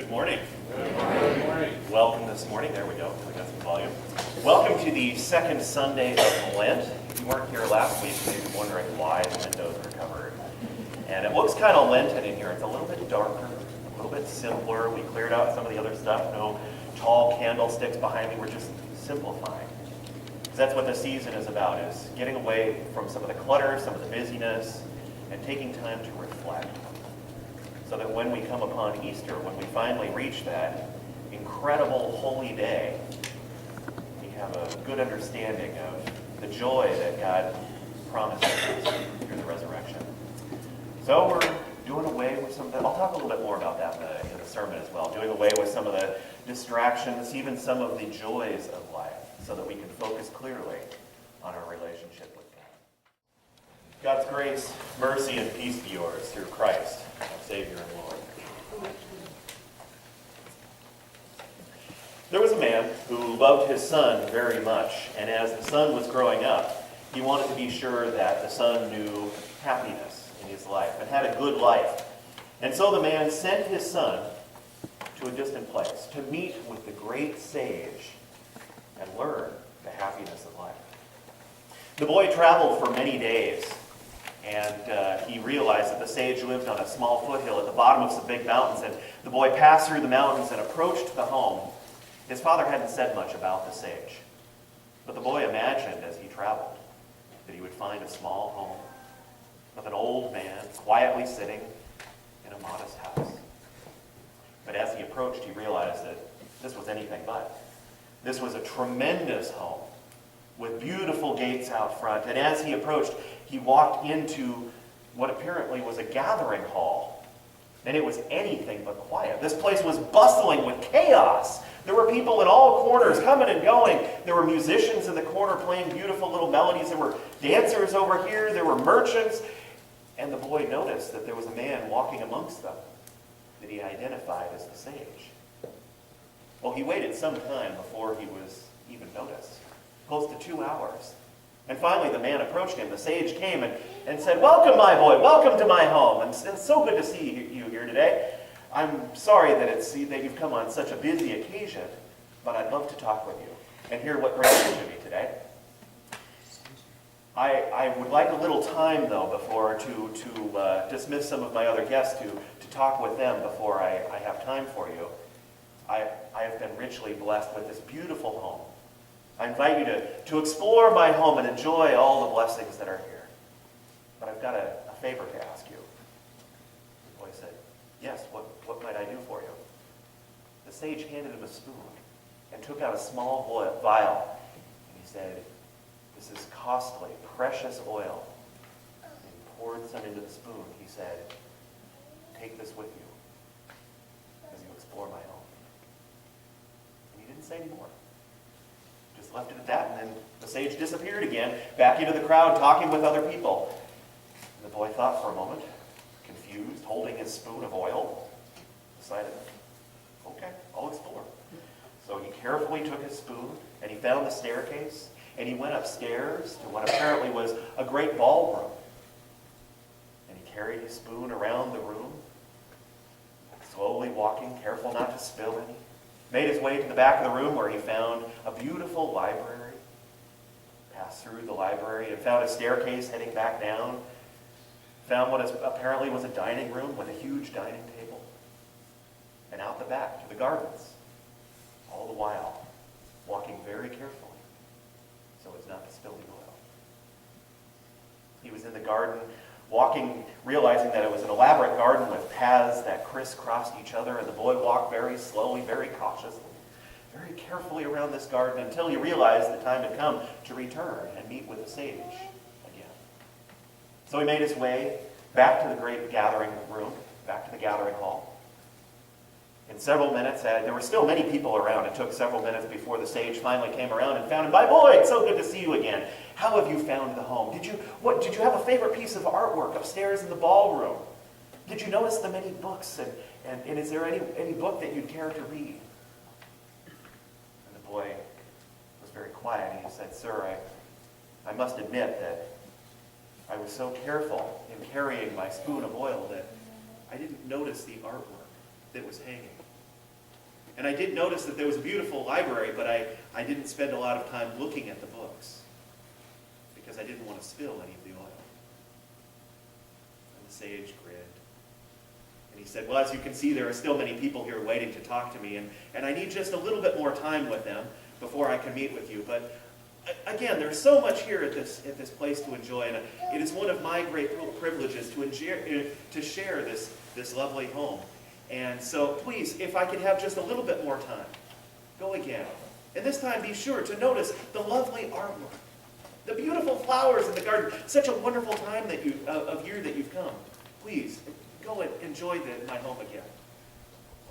Good morning. Good morning. Welcome this morning. There we go. We got some volume. Welcome to the second Sunday of Lent. If you weren't here last week, you may be wondering why the windows are covered. And it looks kind of Lenten in here. It's a little bit darker, a little bit simpler. We cleared out some of the other stuff. No tall candlesticks behind me. We're just simplifying. Because that's what the season is about, is getting away from some of the clutter, some of the busyness, and taking time to reflect. So that when we come upon Easter, when we finally reach that incredible holy day, we have a good understanding of the joy that God promises us through the resurrection. So we're doing away with some of the, I'll talk a little bit more about that in the sermon as well, doing away with some of the distractions, even some of the joys of life, so that we can focus clearly on our relationship with God. God's grace, mercy, and peace be yours through Christ, our Savior and Lord. There was a man who loved his son very much, and as the son was growing up, he wanted to be sure that the son knew happiness in his life and had a good life. And so the man sent his son to a distant place to meet with the great sage and learn the happiness of life. The boy traveled for many days, and he realized that the sage lived on a small foothill at the bottom of some big mountains, and the boy passed through the mountains and approached the home. His father hadn't said much about the sage, but the boy imagined as he traveled that he would find a small home with an old man quietly sitting in a modest house. But as he approached, he realized that this was anything but. This was a tremendous home with beautiful gates out front. And as he approached, he walked into what apparently was a gathering hall. And it was anything but quiet. This place was bustling with chaos. There were people in all corners coming and going. There were musicians in the corner playing beautiful little melodies. There were dancers over here. There were merchants. And the boy noticed that there was a man walking amongst them that he identified as the sage. Well, he waited some time before he was even noticed. Close to 2 hours. And finally the man approached him. The sage came and said, "Welcome, my boy. Welcome to my home. And it's so good to see you here today. I'm sorry that you've come on such a busy occasion, but I'd love to talk with you and hear what brings you to me today. I would like a little time, though, before to dismiss some of my other guests to talk with them before I have time for you. I have been richly blessed with this beautiful home. I invite you to explore my home and enjoy all the blessings that are here. But I've got a favor to ask you." The boy said, "Yes, what might I do for you?" The sage handed him a spoon and took out a small vial. And he said, "This is costly, precious oil." And he poured some into the spoon. He said, "Take this with you as you explore my home." And he didn't say any more. Just left it at that, and then the sage disappeared again, back into the crowd, talking with other people. And the boy thought for a moment, confused, holding his spoon of oil, decided, okay, I'll explore. So he carefully took his spoon, and he found the staircase, and he went upstairs to what apparently was a great ballroom. And he carried his spoon around the room, slowly walking, careful not to spill any. Made his way to the back of the room where he found a beautiful library. Passed through the library and found a staircase heading back down. Found what apparently was a dining room with a huge dining table. And out the back to the gardens. All the while, walking very carefully so as not to spill the oil. He was in the garden, walking, realizing that it was an elaborate garden with paths that crisscrossed each other, and the boy walked very slowly, very cautiously, very carefully around this garden until he realized the time had come to return and meet with the sage again. So he made his way back to the great gathering room, back to the gathering hall. In several minutes, there were still many people around. It took several minutes before the sage finally came around and found him. "My boy, it's so good to see you again. How have you found the home? Did you have a favorite piece of artwork upstairs in the ballroom? Did you notice the many books? And is there any book that you'd care to read?" And the boy was very quiet. And he said, "Sir, I must admit that I was so careful in carrying my spoon of oil that I didn't notice the artwork that was hanging And I did notice that there was a beautiful library, but I didn't spend a lot of time looking at the books because I didn't want to spill any of the oil. And the sage grinned. And he said, well, as you can see, there are still many people here waiting to talk to me, and I need just a little bit more time with them before I can meet with you. But again, there's so much here at this place to enjoy, and it is one of my great privileges to share this lovely home. And so please, if I could have just a little bit more time, go again. And this time be sure to notice the lovely artwork, the beautiful flowers in the garden. Such a wonderful time of year that you've come. Please, go and enjoy my home again.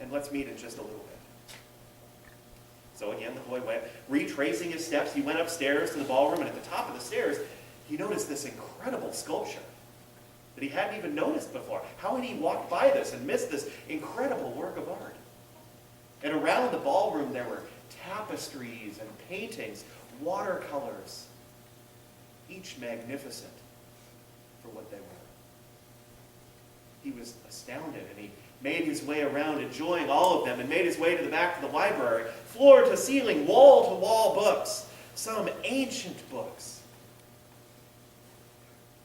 And let's meet in just a little bit. So again, the boy went, retracing his steps. He went upstairs to the ballroom, and at the top of the stairs, he noticed this incredible sculpture that he hadn't even noticed before. How had he walked by this and missed this incredible work of art? And around the ballroom, there were tapestries and paintings, watercolors, each magnificent for what they were. He was astounded, and he made his way around, enjoying all of them, and made his way to the back of the library, floor to ceiling, wall to wall books, some ancient books.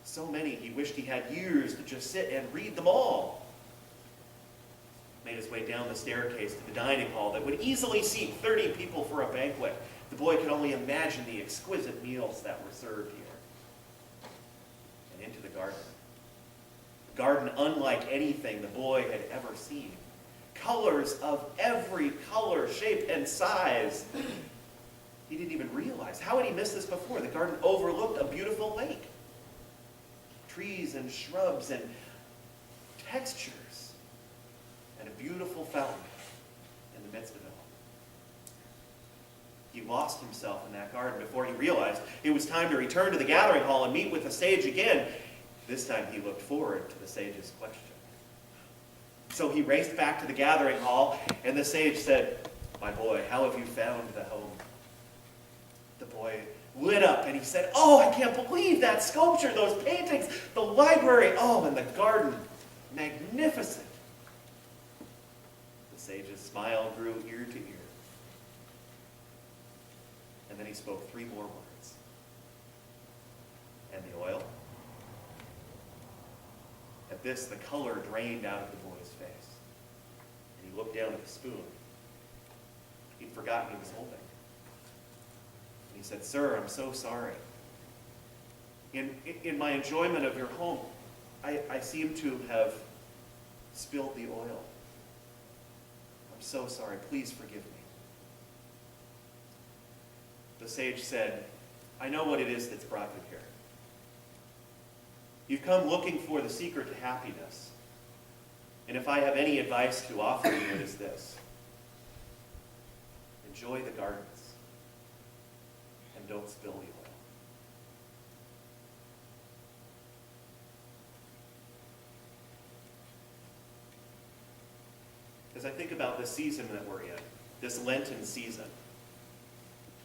So many he wished he had years to just sit and read them all. Made his way down the staircase to the dining hall that would easily seat 30 people for a banquet. The boy could only imagine the exquisite meals that were served here. And into the garden. A garden unlike anything the boy had ever seen. Colors of every color, shape, and size. He didn't even realize. How had he missed this before? The garden overlooked a beautiful lake. Trees and shrubs and textures. And a beautiful fountain in the midst of it all. He lost himself in that garden before he realized it was time to return to the gathering hall and meet with the sage again. This time he looked forward to the sage's question. So he raced back to the gathering hall, and the sage said, "My boy, how have you found the home?" The boy lit up, and he said, "Oh, I can't believe that sculpture, those paintings, the library, oh, and the garden. Magnificent." The sage's smile grew ear to ear. And then he spoke 3 more words. "And the oil?" At this, the color drained out of the boy's face. And he looked down at the spoon. He'd forgotten he was holding. And he said, "Sir, I'm so sorry. In my enjoyment of your home, I seem to have spilled the oil. I'm so sorry. Please forgive me." The sage said, "I know what it is that's brought you here. You've come looking for the secret to happiness. And if I have any advice to offer you, it is this. Enjoy the gardens and don't spill the oil." As I think about this season that we're in, this Lenten season,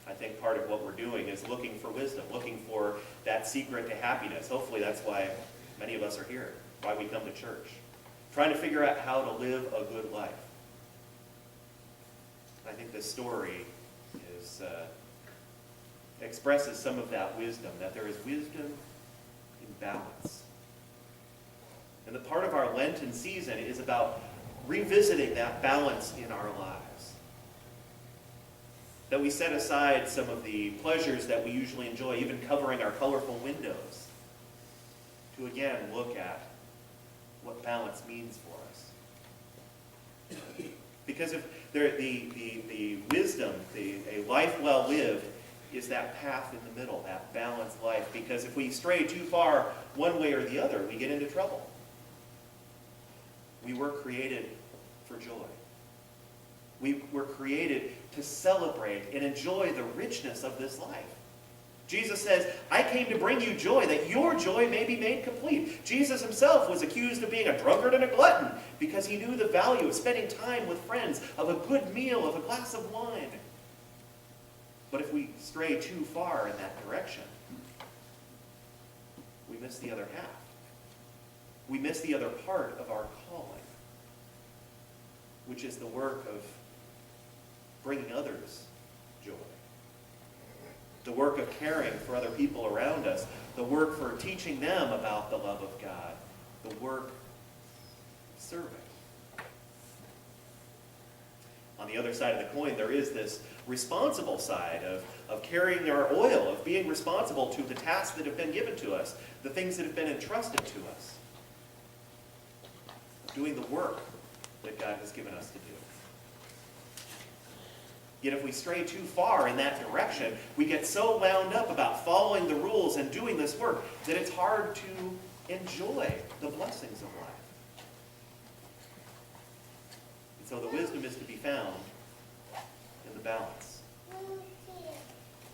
I think part of what we're doing is looking for wisdom, looking for that secret to happiness. Hopefully that's why many of us are here, why we come to church. Trying to figure out how to live a good life. I think this story expresses some of that wisdom, that there is wisdom in balance. And the part of our Lenten season is about revisiting that balance in our lives. That we set aside some of the pleasures that we usually enjoy, even covering our colorful windows, to again look at what balance means for us. Because if the wisdom, a life well lived, is that path in the middle, that balanced life. Because if we stray too far one way or the other, we get into trouble. We were created for joy. We were created to celebrate and enjoy the richness of this life. Jesus says, "I came to bring you joy, that your joy may be made complete." Jesus himself was accused of being a drunkard and a glutton because he knew the value of spending time with friends, of a good meal, of a glass of wine. But if we stray too far in that direction, we miss the other half. We miss the other part of our calling, which is the work of bringing others joy. The work of caring for other people around us, the work for teaching them about the love of God, the work of serving. On the other side of the coin, there is this responsible side of carrying our oil, of being responsible to the tasks that have been given to us, the things that have been entrusted to us, of doing the work that God has given us to do. Yet if we stray too far in that direction, we get so wound up about following the rules and doing this work that it's hard to enjoy the blessings of life. And so the wisdom is to be found in the balance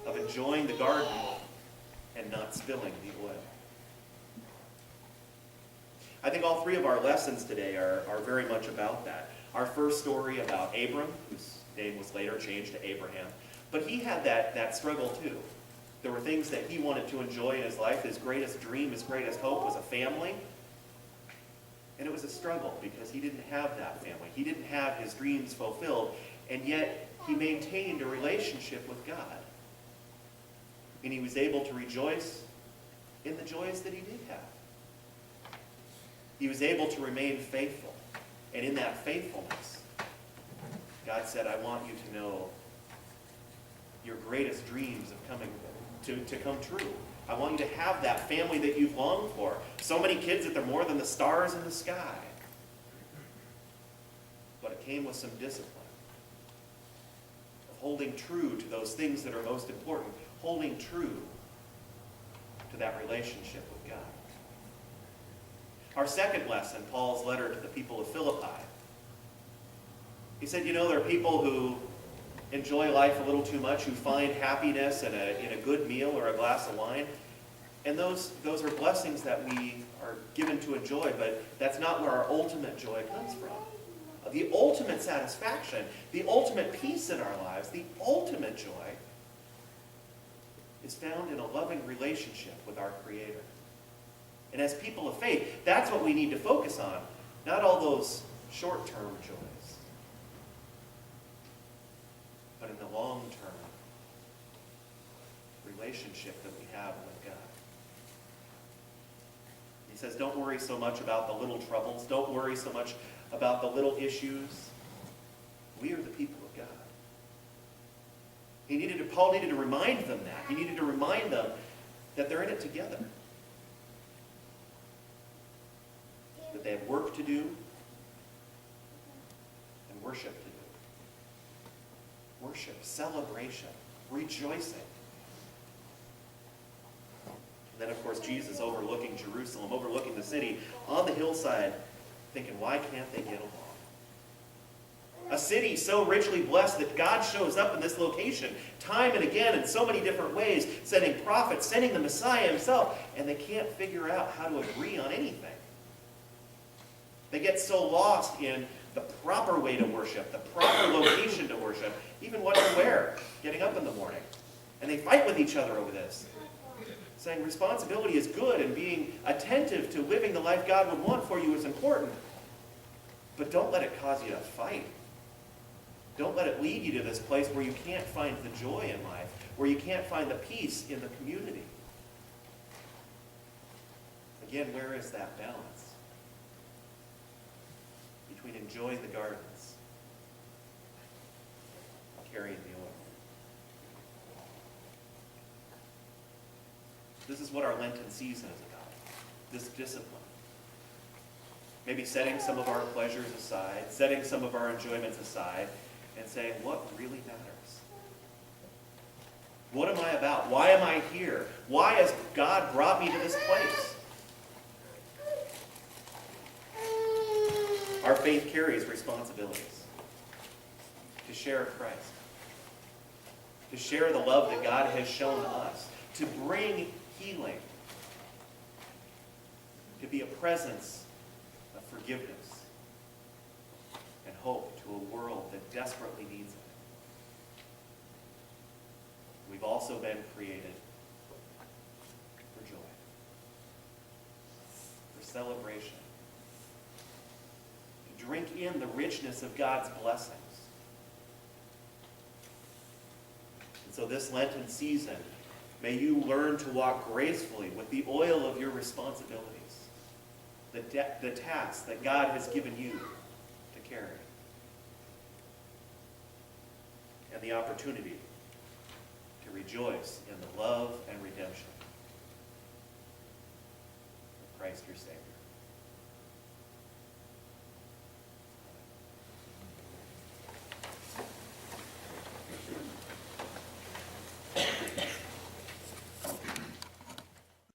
of enjoying the garden and not spilling the oil. I think all three of our lessons today are very much about that. Our first story about Abram, whose name was later changed to Abraham, but he had that struggle too. There were things that he wanted to enjoy in his life. His greatest dream, his greatest hope was a family. And it was a struggle because he didn't have that family. He didn't have his dreams fulfilled, and yet he maintained a relationship with God. And he was able to rejoice in the joys that he did have. He was able to remain faithful. And in that faithfulness, God said, I want you to know your greatest dreams of coming to come true. I want you to have that family that you've longed for. So many kids that they're more than the stars in the sky. But it came with some discipline. Of holding true to those things that are most important. Holding true to that relationship with God. Our second lesson, Paul's letter to the people of Philippi. He said, there are people who enjoy life a little too much, who find happiness in a good meal or a glass of wine. And those are blessings that we are given to enjoy, but that's not where our ultimate joy comes from. The ultimate satisfaction, the ultimate peace in our lives, the ultimate joy is found in a loving relationship with our Creator. And as people of faith, that's what we need to focus on, not all those short-term joys, but in the long-term relationship that we have with God. He says, don't worry so much about the little troubles. Don't worry so much about the little issues. We are the people of God. Paul needed to remind them that. He needed to remind them that they're in it together. That they have work to do and worship to do. Worship, celebration, rejoicing. And then, of course, Jesus overlooking Jerusalem, overlooking the city on the hillside, thinking, why can't they get along? A city so richly blessed that God shows up in this location time and again in so many different ways, sending prophets, sending the Messiah himself, and they can't figure out how to agree on anything. They get so lost in the proper way to worship, the proper location to worship, even what to wear, getting up in the morning. And they fight with each other over this, saying responsibility is good and being attentive to living the life God would want for you is important. But don't let it cause you to fight. Don't let it lead you to this place where you can't find the joy in life, where you can't find the peace in the community. Again, where is that balance between enjoying the gardens and carrying the oil? This is what our Lenten season is about, this discipline. Maybe setting some of our pleasures aside, setting some of our enjoyments aside, and saying, what really matters? What am I about? Why am I here? Why has God brought me to this place? Our faith carries responsibilities to share Christ, to share the love that God has shown us, to bring healing, to be a presence of forgiveness and hope to a world that desperately needs it. We've also been created for joy, for celebration, to drink in the richness of God's blessings, so this Lenten season, may you learn to walk gracefully with the oil of your responsibilities, the tasks that God has given you to carry, and the opportunity to rejoice in the love and redemption of Christ your Savior.